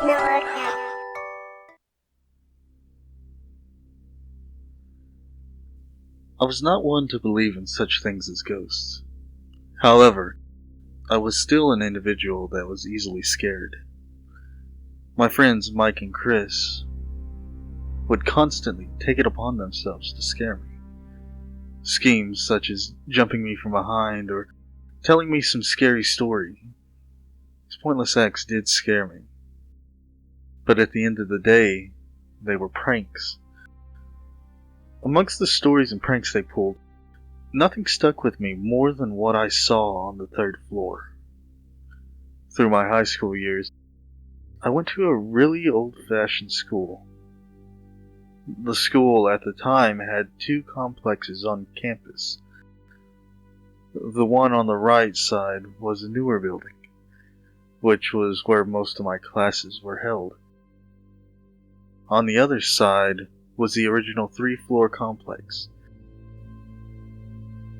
I was not one to believe in such things as ghosts. However, I was still an individual that was easily scared. My friends Mike and Chris would constantly take it upon themselves to scare me. Schemes such as jumping me from behind or telling me some scary story. These pointless acts did scare me. But at the end of the day, they were pranks. Amongst the stories and pranks they pulled, nothing stuck with me more than what I saw on the third floor. Through my high school years, I went to a really old-fashioned school. The school at the time had two complexes on campus. The one on the right side was a newer building, which was where most of my classes were held. On the other side was the original three-floor complex,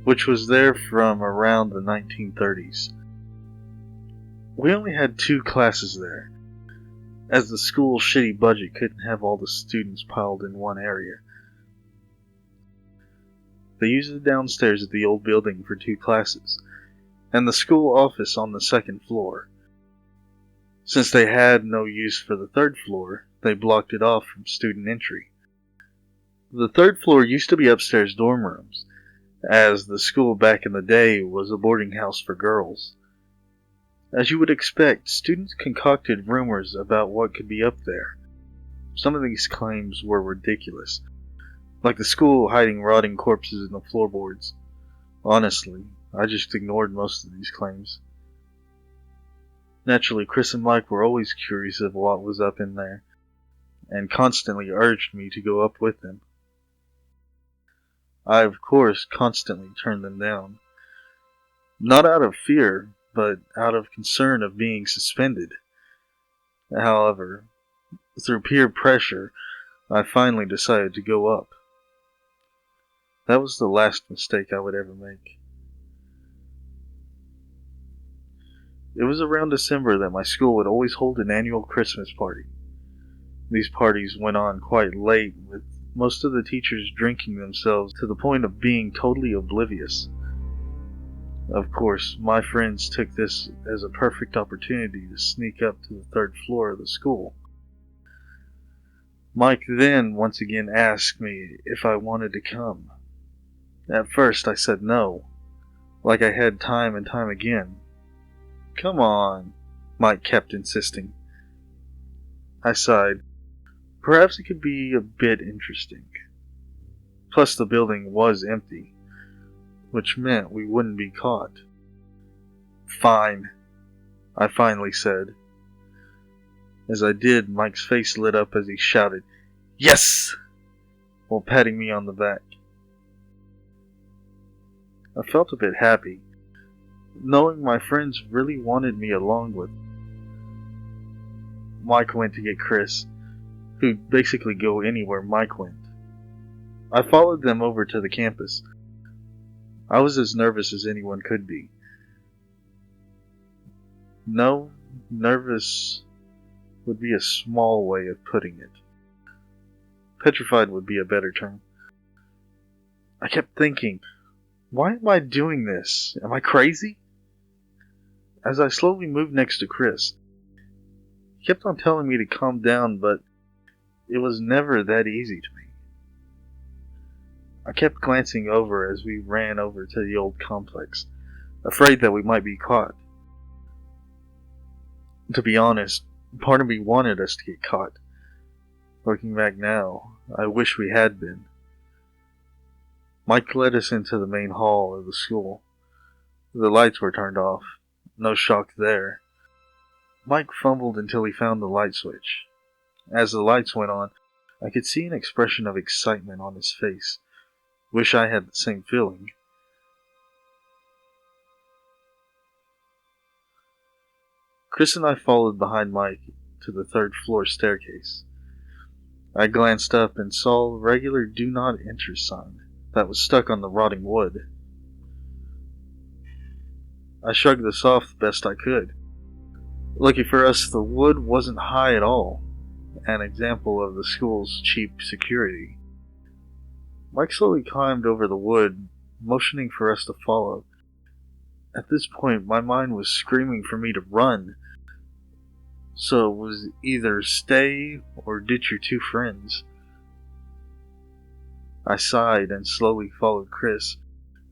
which was there from around the 1930s. We only had two classes there, as the school's shitty budget couldn't have all the students piled in one area. They used the downstairs of the old building for two classes, and the school office on the second floor. Since they had no use for the third floor, they blocked it off from student entry. The third floor used to be upstairs dorm rooms, as the school back in the day was a boarding house for girls. As you would expect, students concocted rumors about what could be up there. Some of these claims were ridiculous, like the school hiding rotting corpses in the floorboards. Honestly, I just ignored most of these claims. Naturally, Chris and Mike were always curious of what was up in there, and constantly urged me to go up with them. I, of course, constantly turned them down. Not out of fear, but out of concern of being suspended. However, through peer pressure, I finally decided to go up. That was the last mistake I would ever make. It was around December that my school would always hold an annual Christmas party. These parties went on quite late, with most of the teachers drinking themselves to the point of being totally oblivious. Of course, my friends took this as a perfect opportunity to sneak up to the third floor of the school. Mike then once again asked me if I wanted to come. At first I said no, like I had time and time again. "Come on," Mike kept insisting. I sighed. Perhaps it could be a bit interesting. Plus the building was empty, which meant we wouldn't be caught. "Fine," I finally said. As I did, Mike's face lit up as he shouted, "Yes!" while patting me on the back. I felt a bit happy, knowing my friends really wanted me along with them. Mike went to get Chris, who'd basically go anywhere Mike went. I followed them over to the campus. I was as nervous as anyone could be. No, nervous would be a small way of putting it. Petrified would be a better term. I kept thinking, why am I doing this? Am I crazy? As I slowly moved next to Chris, he kept on telling me to calm down, but it was never that easy to me. I kept glancing over as we ran over to the old complex, afraid that we might be caught. To be honest, part of me wanted us to get caught. Looking back now, I wish we had been. Mike led us into the main hall of the school. The lights were turned off. No shock there. Mike fumbled until he found the light switch. As the lights went on, I could see an expression of excitement on his face. Wish I had the same feeling. Chris and I followed behind Mike to the third floor staircase. I glanced up and saw a regular "Do Not Enter" sign that was stuck on the rotting wood. I shrugged this off the best I could. Lucky for us, the wood wasn't high at all, an example of the school's cheap security. Mike slowly climbed over the wood, motioning for us to follow. At this point, my mind was screaming for me to run, so it was either stay or ditch your two friends. I sighed and slowly followed Chris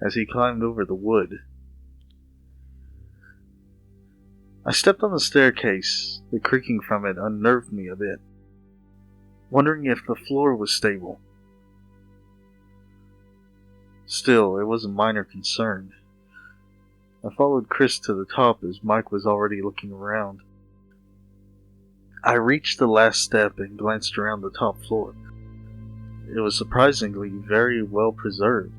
as he climbed over the wood. I stepped on the staircase. The creaking from it unnerved me a bit, wondering if the floor was stable. Still, it was a minor concern. I followed Chris to the top as Mike was already looking around. I reached the last step and glanced around the top floor. It was surprisingly very well preserved,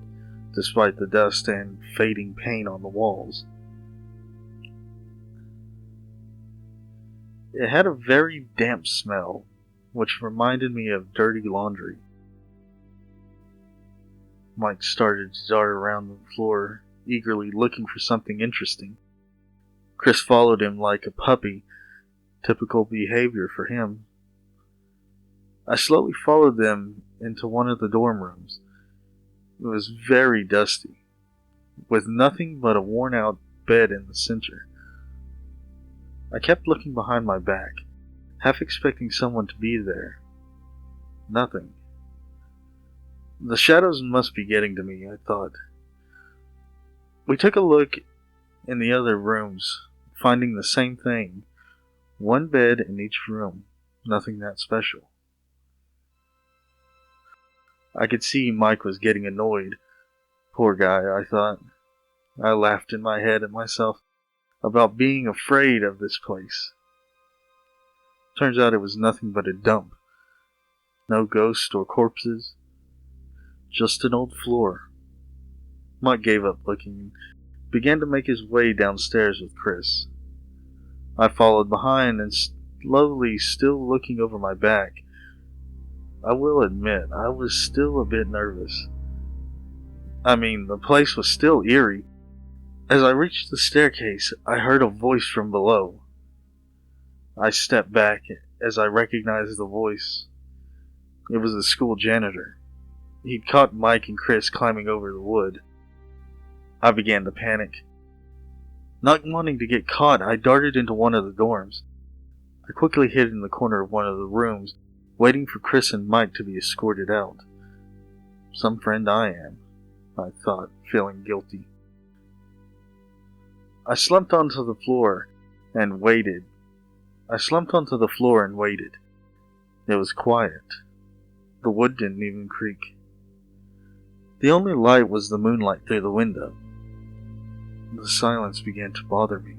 despite the dust and fading paint on the walls. It had a very damp smell, which reminded me of dirty laundry. Mike started to dart around the floor, eagerly looking for something interesting. Chris followed him like a puppy, typical behavior for him. I slowly followed them into one of the dorm rooms. It was very dusty, with nothing but a worn-out bed in the center. I kept looking behind my back, half expecting someone to be there. Nothing. The shadows must be getting to me, I thought. We took a look in the other rooms, finding the same thing. One bed in each room, nothing that special. I could see Mike was getting annoyed. Poor guy, I thought. I laughed in my head at myself about being afraid of this place. Turns out it was nothing but a dump. No ghosts or corpses. Just an old floor. Mike gave up looking and began to make his way downstairs with Chris. I followed behind and slowly, still looking over my back. I will admit, I was still a bit nervous. The place was still eerie. As I reached the staircase, I heard a voice from below. I stepped back as I recognized the voice. It was the school janitor. He'd caught Mike and Chris climbing over the wood. I began to panic. Not wanting to get caught, I darted into one of the dorms. I quickly hid in the corner of one of the rooms, waiting for Chris and Mike to be escorted out. Some friend I am, I thought, feeling guilty. I slumped onto the floor and waited. It was quiet. The wood didn't even creak. The only light was the moonlight through the window. The silence began to bother me.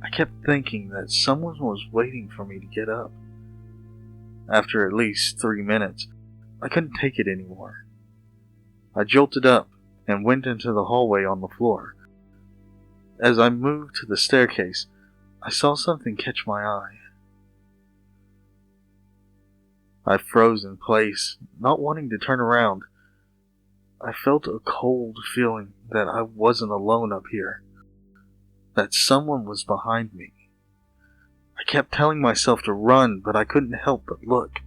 I kept thinking that someone was waiting for me to get up. After at least 3 minutes, I couldn't take it anymore. I jolted up and went into the hallway on the floor. As I moved to the staircase, I saw something catch my eye. I froze in place, not wanting to turn around. I felt a cold feeling that I wasn't alone up here, that someone was behind me. I kept telling myself to run, but I couldn't help but look.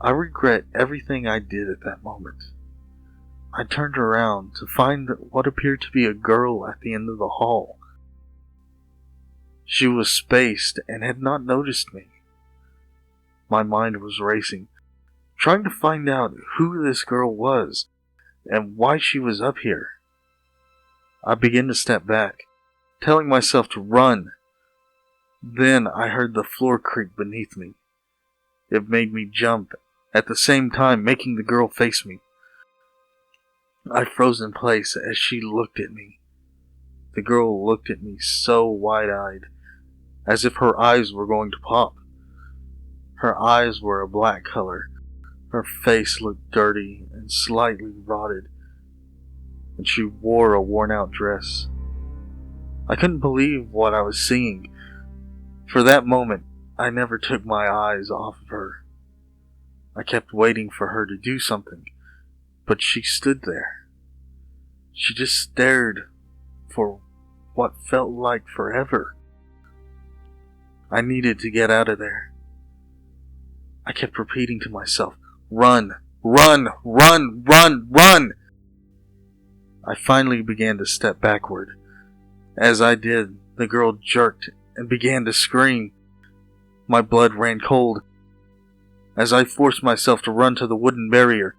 I regret everything I did at that moment. I turned around to find what appeared to be a girl at the end of the hall. She was spaced and had not noticed me. My mind was racing, trying to find out who this girl was and why she was up here. I began to step back, telling myself to run. Then I heard the floor creak beneath me. It made me jump, at the same time making the girl face me. I froze in place as she looked at me. The girl looked at me so wide-eyed, as if her eyes were going to pop. Her eyes were a black color. Her face looked dirty and slightly rotted, and she wore a worn-out dress. I couldn't believe what I was seeing. For that moment, I never took my eyes off of her. I kept waiting for her to do something, but she stood there. She just stared for what felt like forever. I needed to get out of there. I kept repeating to myself, "Run, run, run, run, run!" I finally began to step backward. As I did, the girl jerked and began to scream. My blood ran cold as I forced myself to run to the wooden barrier.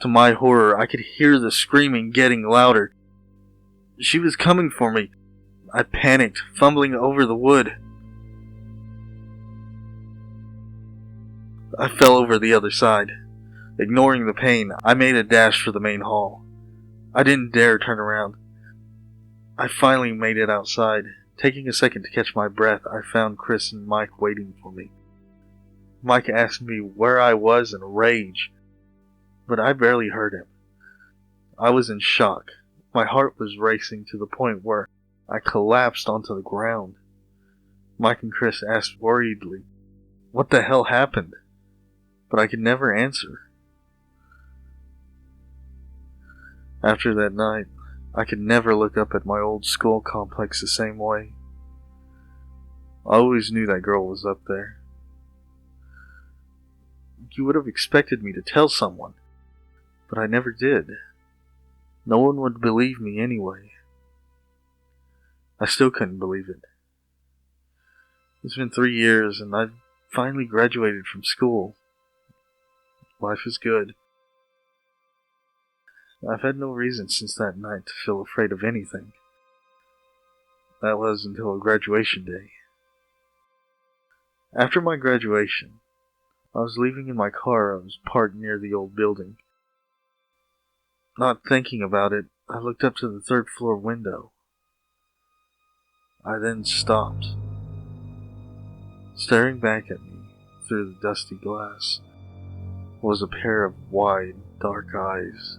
To my horror, I could hear the screaming getting louder. She was coming for me. I panicked, fumbling over the wood. I fell over the other side. Ignoring the pain, I made a dash for the main hall. I didn't dare turn around. I finally made it outside. Taking a second to catch my breath, I found Chris and Mike waiting for me. Mike asked me where I was in a rage, but I barely heard him. I was in shock. My heart was racing to the point where I collapsed onto the ground. Mike and Chris asked worriedly, "What the hell happened?" But I could never answer. After that night, I could never look up at my old school complex the same way. I always knew that girl was up there. You would have expected me to tell someone, but I never did. No one would believe me anyway. I still couldn't believe it. It's been 3 years and I've finally graduated from school. Life is good. I've had no reason since that night to feel afraid of anything. That was until graduation day. After my graduation, I was leaving in my car. I was parked near the old building. Not thinking about it, I looked up to the third floor window. I then stopped. Staring back at me through the dusty glass was a pair of wide, dark eyes.